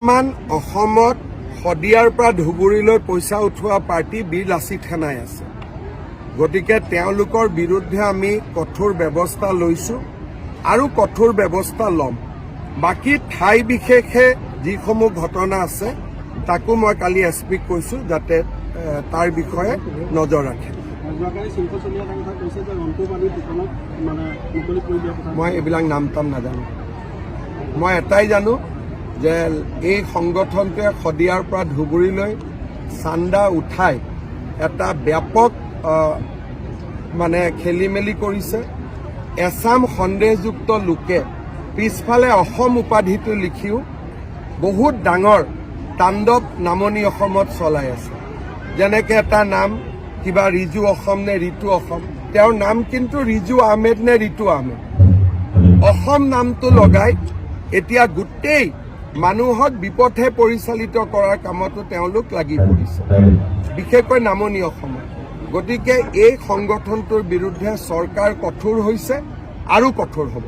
মান অসমত শদিয়াৰ পৰা ধুবুৰীলৈ পইচা উঠোৱা পাৰ্টি বীৰ লাচিত সেনাই আছে। গতিকে তেওঁলোকৰ বিৰুদ্ধে আমি কঠোৰ ব্যৱস্থা লৈছোঁ আৰু কঠোৰ ব্যৱস্থা ল'ম। বাকী ঠাই বিশেষে যিসমূহ ঘটনা আছে তাকো মই কালি এছপিক কৈছোঁ যাতে তাৰ বিষয়ে নজৰ ৰাখে। মই এইবিলাক নাম টাম নাজানো। মই এটাই জানো যে এই সংগঠনটোৱে শদিয়াৰ পৰা ধুবুৰীলৈ চান্দা উঠাই এটা ব্যাপক খেলি মেলি কৰিছে। এছাম সন্দেহযুক্ত লোকে পিছফালে অসম উপাধিটো লিখিও বহুত ডাঙৰ তাণ্ডৱ নামনি অসমত চলাই আছে। যেনেকৈ এটা নাম কিবা ৰিজু অসম নে ৰিতু অসম, তেওঁৰ নাম কিন্তু ৰিজু আহমেদ নে ৰিতু আহমেদ। অসম নামটো লগাই এতিয়া গোটেই মানুহক বিপথে পৰিচালিত কৰাৰ কামতো তেওঁলোক লাগি পৰিছে, বিশেষকৈ নামনি অসমত। গতিকে এই সংগঠনটোৰ বিৰুদ্ধে চৰকাৰ কঠোৰ হৈছে আৰু কঠোৰ হ'ব।